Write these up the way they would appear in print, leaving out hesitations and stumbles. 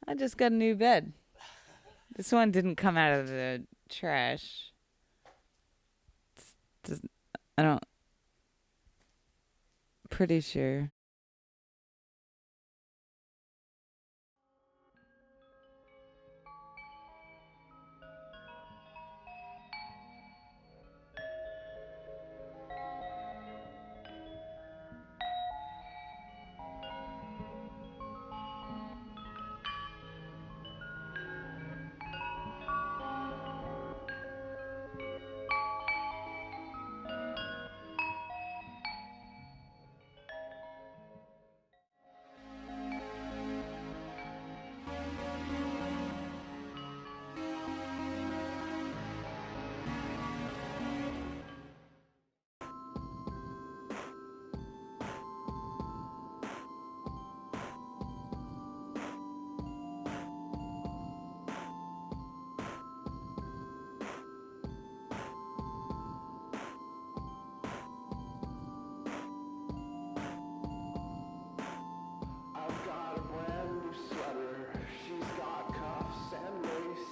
I just got a new bed. This one didn't come out of the trash. It's, I don't, pretty sure. I've got a brand new sweater. She's got cuffs and lace.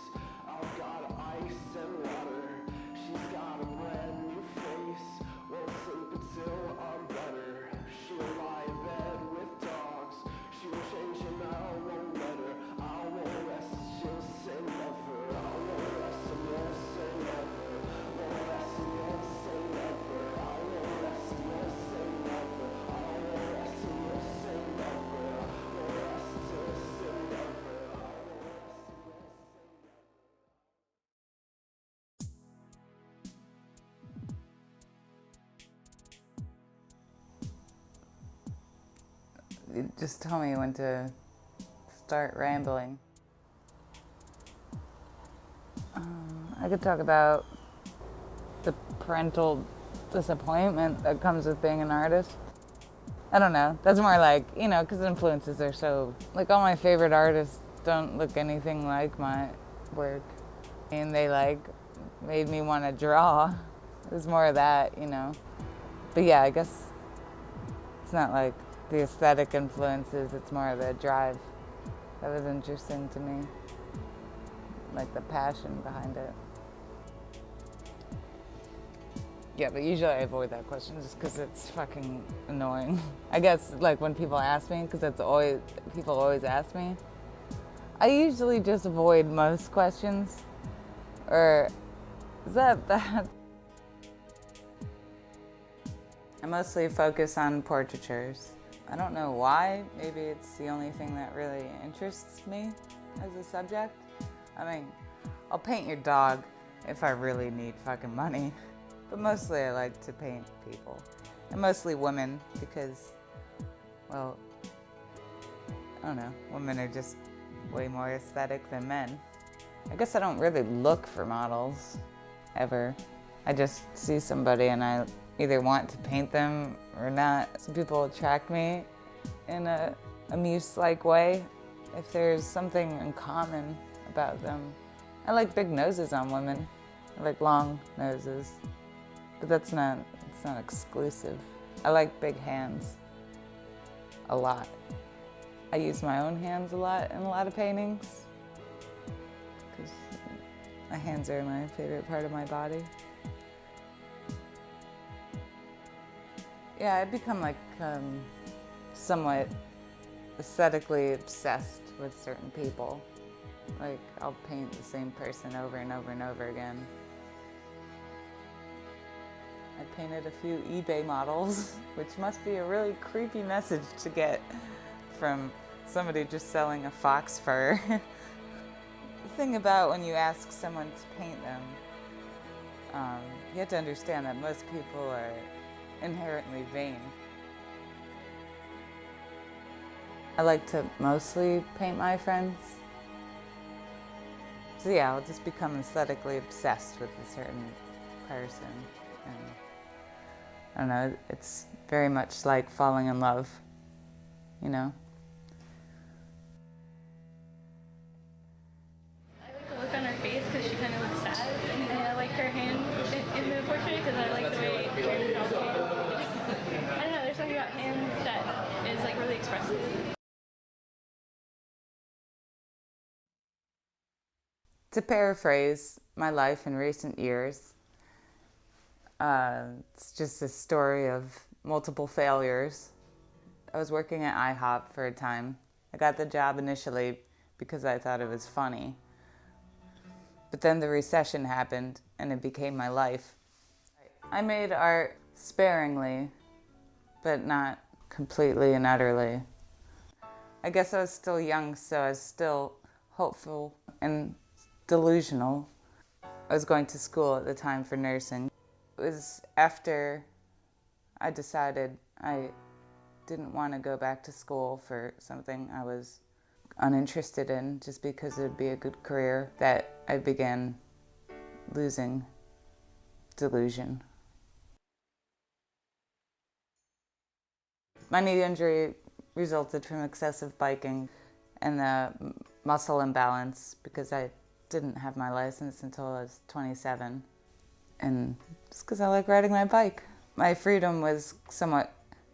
I've got ice and water. She's got a brand new face. Won't sleep until I'm better. She'll lie in bed with dogs. She will change and I won't let her. I won't rest, she'll say never. I won't rest and you'll say never. Won't rest and you'll say never. I won't rest and you'll say never. I won't rest and you'll say never. You just tell me when to start rambling. I could talk about the parental disappointment that comes with being an artist. I don't know. That's more like, because influences are so, like, all my favorite artists don't look anything like my work. And they, like, made me want to draw. It was more of that. But yeah, I guess it's not like the aesthetic influences, it's more of the drive. That was interesting to me. Like the passion behind it. Yeah, but usually I avoid that question just because it's fucking annoying. I guess like when people ask me, because people always ask me, I usually just avoid most questions. Or is that bad? I mostly focus on portraitures. I don't know why. Maybe it's the only thing that really interests me as a subject. I mean, I'll paint your dog if I really need fucking money. But mostly I like to paint people. And mostly women because, well, I don't know, women are just way more aesthetic than men. I guess I don't really look for models, ever. I just see somebody and I either want to paint them or not. Some people attract me in a muse-like way if there's something in common about them. I like big noses on women. I like long noses. But it's not exclusive. I like big hands a lot. I use my own hands a lot in a lot of paintings because my hands are my favorite part of my body. Yeah, I've become like somewhat aesthetically obsessed with certain people. Like I'll paint the same person over and over and over again. I painted a few eBay models, which must be a really creepy message to get from somebody just selling a fox fur. The thing about when you ask someone to paint them, you have to understand that most people are inherently vain. I like to mostly paint my friends. So yeah, I'll just become aesthetically obsessed with a certain person. And I don't know, it's very much like falling in love, you know? I like the look on her face because she kind of looks sad, and I like her hand in the portrait because I like the way Karen draws hands. I don't know, there's something about hands that is like really expressive. To paraphrase my life in recent years, it's just a story of multiple failures. I was working at IHOP for a time. I got the job initially because I thought it was funny. But then the recession happened and it became my life. I made art sparingly, but not completely and utterly. I guess I was still young, so I was still hopeful and delusional. I was going to school at the time for nursing. It was after I decided I didn't want to go back to school for something I was uninterested in just because it would be a good career that I began losing delusion. My knee injury resulted from excessive biking and the muscle imbalance because I didn't have my license until I was 27. And just because I like riding my bike. My freedom was somewhat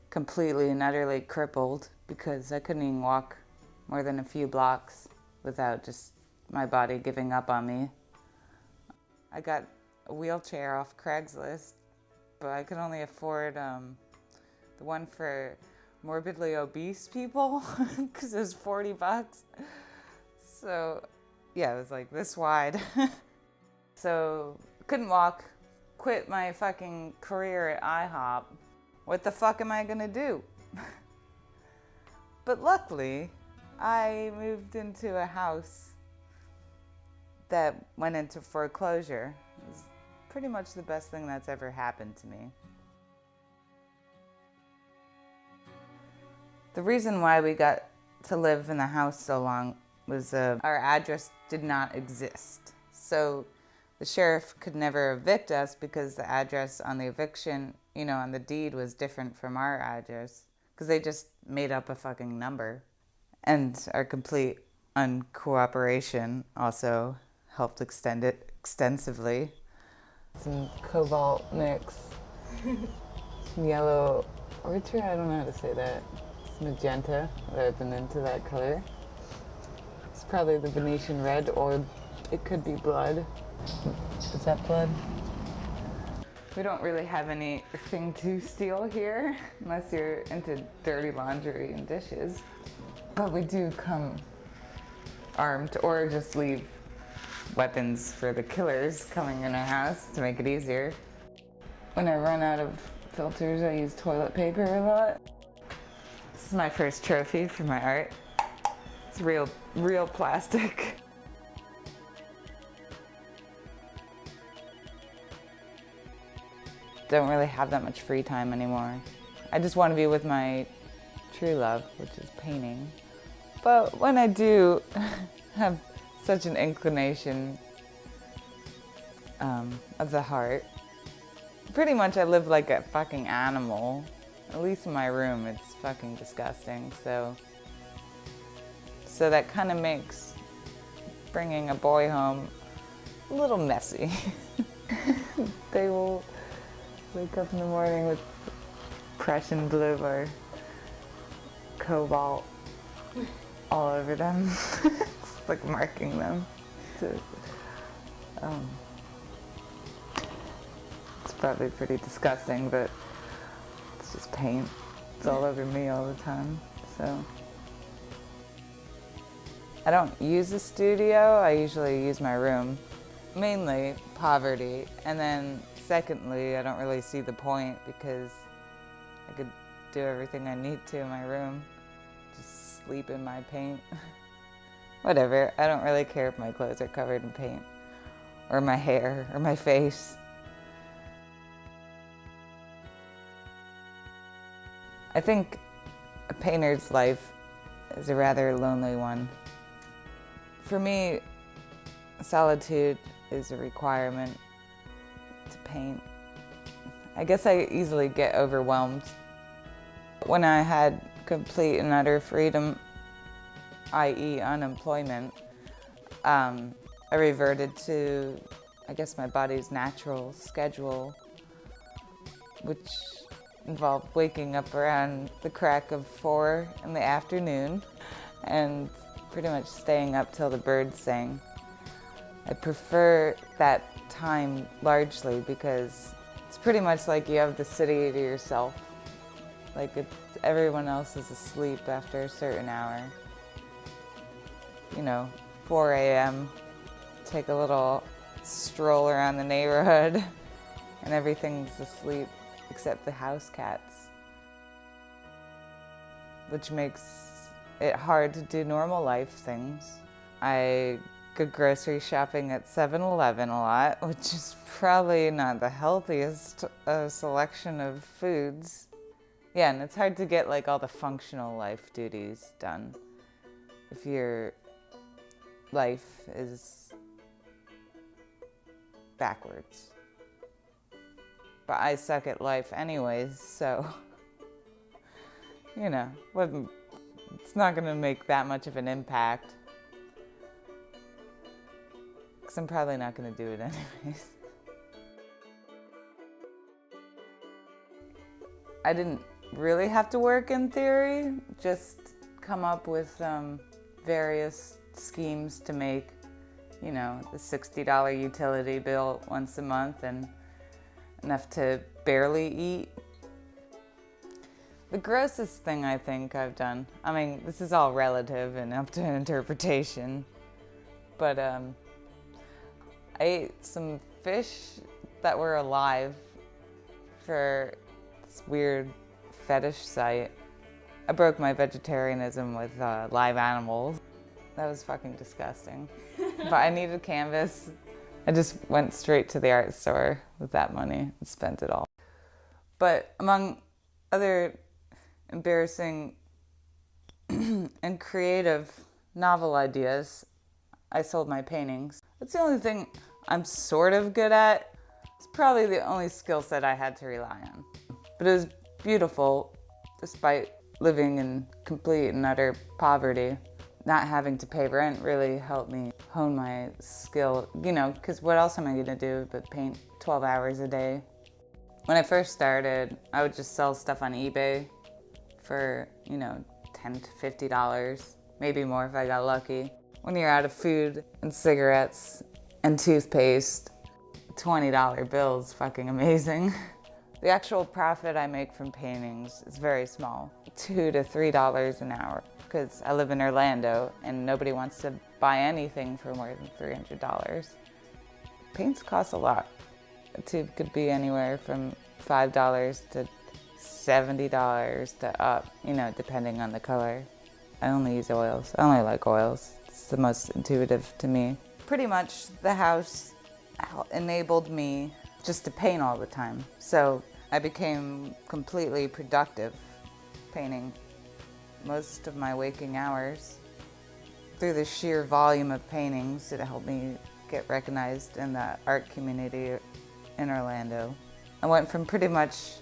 completely and utterly crippled because I couldn't even walk more than a few blocks without just my body giving up on me. I got a wheelchair off Craigslist, but I could only afford the one for morbidly obese people because it was $40. So yeah, it was like this wide. So couldn't walk, quit my fucking career at IHOP. What the fuck am I gonna do? But luckily, I moved into a house that went into foreclosure. It was pretty much the best thing that's ever happened to me. The reason why we got to live in the house so long was our address did not exist. So the sheriff could never evict us because the address on the eviction, on the deed was different from our address because they just made up a fucking number. And our complete uncooperation also helped extend it extensively. Some cobalt mix, some yellow orchard, I don't know how to say that. It's magenta, I've been into that color. It's probably the Venetian red, or it could be blood. Is that blood? We don't really have anything to steal here, unless you're into dirty laundry and dishes. But we do come armed, or just leave weapons for the killers coming in our house to make it easier. When I run out of filters, I use toilet paper a lot. This is my first trophy for my art. It's real plastic. Don't really have that much free time anymore. I just want to be with my true love, which is painting. But when I do have such an inclination of the heart, pretty much I live like a fucking animal. At least in my room, it's fucking disgusting. So that kind of makes bringing a boy home a little messy. They will wake up in the morning with Prussian blue or cobalt all over them. It's like marking them. It's probably pretty disgusting, but it's just paint. It's all over me all the time, so. I don't use a studio, I usually use my room. Mainly poverty, and then secondly, I don't really see the point because I could do everything I need to in my room. Just sleep in my paint. Whatever, I don't really care if my clothes are covered in paint, or my hair, or my face. I think a painter's life is a rather lonely one. For me, solitude is a requirement to paint. I guess I easily get overwhelmed. When I had complete and utter freedom, i.e. unemployment, I reverted to, I guess, my body's natural schedule, which involved waking up around the crack of 4 in the afternoon and pretty much staying up till the birds sang. I prefer that time largely because it's pretty much like you have the city to yourself. Like everyone else is asleep after a certain hour. 4 a.m., take a little stroll around the neighborhood and everything's asleep except the house cats, which makes it hard to do normal life things. I go grocery shopping at 7-Eleven a lot, which is probably not the healthiest selection of foods. Yeah, and it's hard to get like all the functional life duties done if your life is backwards. But I suck at life anyways, so it's not gonna make that much of an impact. Because I'm probably not gonna do it anyways. I didn't really have to work in theory, just come up with various schemes to make, the $60 utility bill once a month and enough to barely eat. The grossest thing I think I've done, this is all relative and up to interpretation, but I ate some fish that were alive for this weird fetish site. I broke my vegetarianism with live animals. That was fucking disgusting. But I needed canvas. I just went straight to the art store with that money and spent it all. But among other embarrassing and creative novel ideas, I sold my paintings. That's the only thing I'm sort of good at. It's probably the only skill set I had to rely on. But it was beautiful, despite living in complete and utter poverty. Not having to pay rent really helped me hone my skill, because what else am I gonna do but paint 12 hours a day? When I first started, I would just sell stuff on eBay for, $10 to $50, maybe more if I got lucky. When you're out of food and cigarettes and toothpaste, $20 bill is fucking amazing. The actual profit I make from paintings is very small, $2 to $3 an hour, because I live in Orlando and nobody wants to buy anything for more than $300. Paints cost a lot. A tube could be anywhere from $5 to $70 to up, depending on the color. I only use oils. I only like oils. It's the most intuitive to me. Pretty much the house enabled me just to paint all the time. So I became completely productive painting most of my waking hours. Through the sheer volume of paintings, it helped me get recognized in the art community in Orlando. I went from pretty much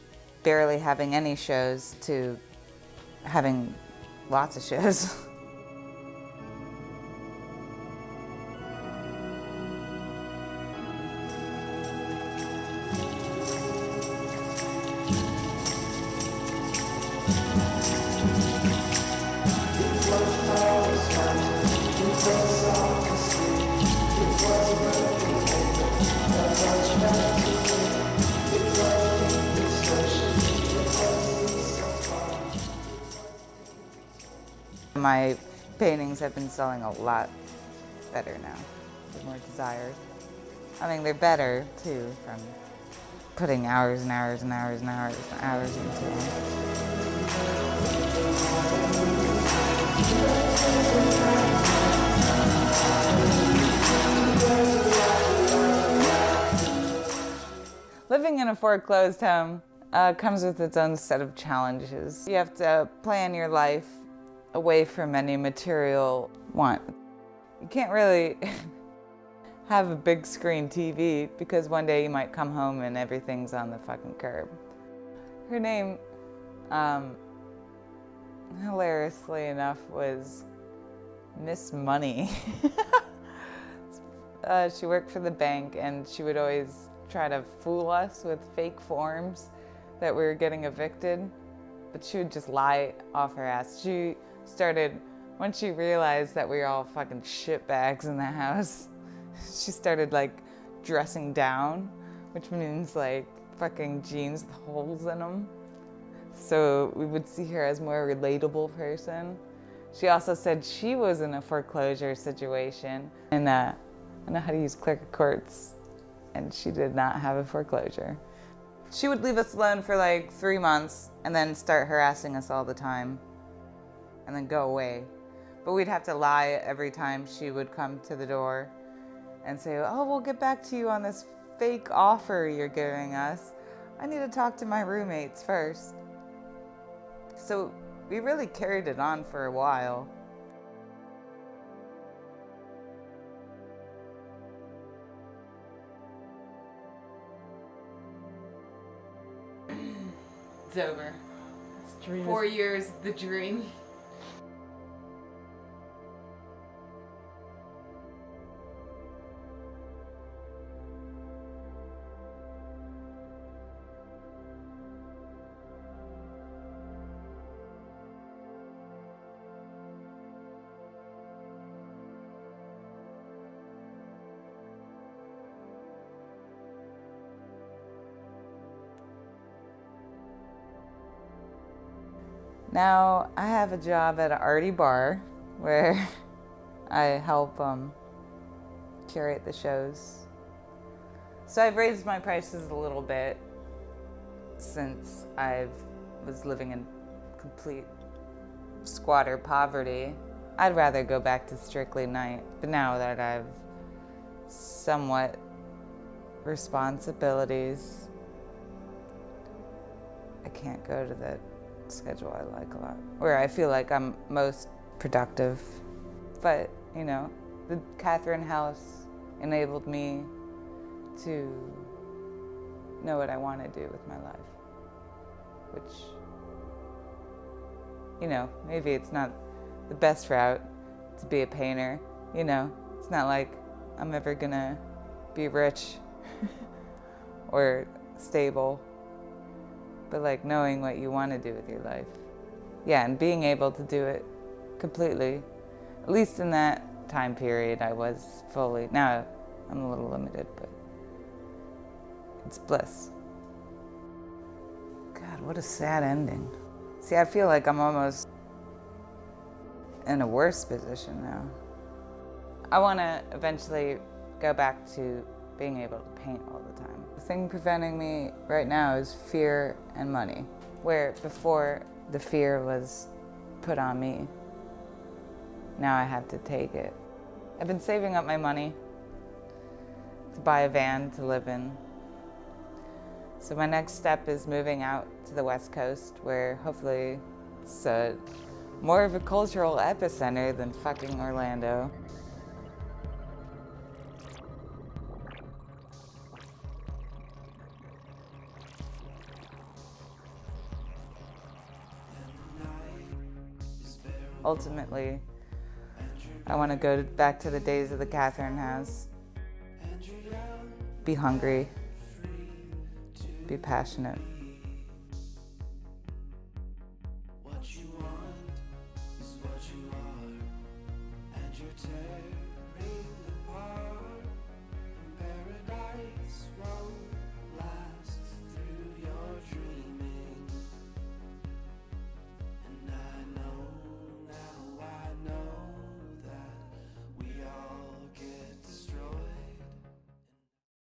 barely having any shows to having lots of shows. My paintings have been selling a lot better now. They're more desired. They're better too from putting hours and hours and hours and hours and hours into them. Living in a foreclosed home comes with its own set of challenges. You have to plan your life away from any material want. You can't really have a big screen TV because one day you might come home and everything's on the fucking curb. Her name, hilariously enough, was Miss Money. She worked for the bank and she would always try to fool us with fake forms that we were getting evicted, but she would just lie off her ass. She started, once she realized that we were all fucking shitbags in the house, she started like dressing down, which means like fucking jeans with holes in them. So we would see her as more relatable person. She also said she was in a foreclosure situation, and I know how to use clerk of courts, and she did not have a foreclosure. She would leave us alone for like 3 months and then start harassing us all the time and then go away. But we'd have to lie every time she would come to the door and say, oh, we'll get back to you on this fake offer you're giving us. I need to talk to my roommates first. So we really carried it on for a while. It's over. 4 years, the dream. Now I have a job at an arty bar where I help curate the shows. So I've raised my prices a little bit since I was living in complete squatter poverty. I'd rather go back to strictly night, but now that I've somewhat responsibilities, I can't go to the schedule I like a lot, where I feel like I'm most productive. But, you know, the Catherine House enabled me to know what I want to do with my life, which, you know, maybe it's not the best route to be a painter, you know, it's not like I'm ever gonna be rich or stable. But like knowing what you want to do with your life. Yeah, and being able to do it completely. At least in that time period I was fully. Now I'm a little limited, but it's bliss. God, what a sad ending. See, I feel like I'm almost in a worse position now. I want to eventually go back to being able to paint all the time. The thing preventing me right now is fear and money, where before the fear was put on me, now I have to take it. I've been saving up my money to buy a van to live in. So my next step is moving out to the West Coast, where hopefully it's more of a cultural epicenter than fucking Orlando. Ultimately, I want to go back to the days of the Catherine House. Be hungry. Be passionate.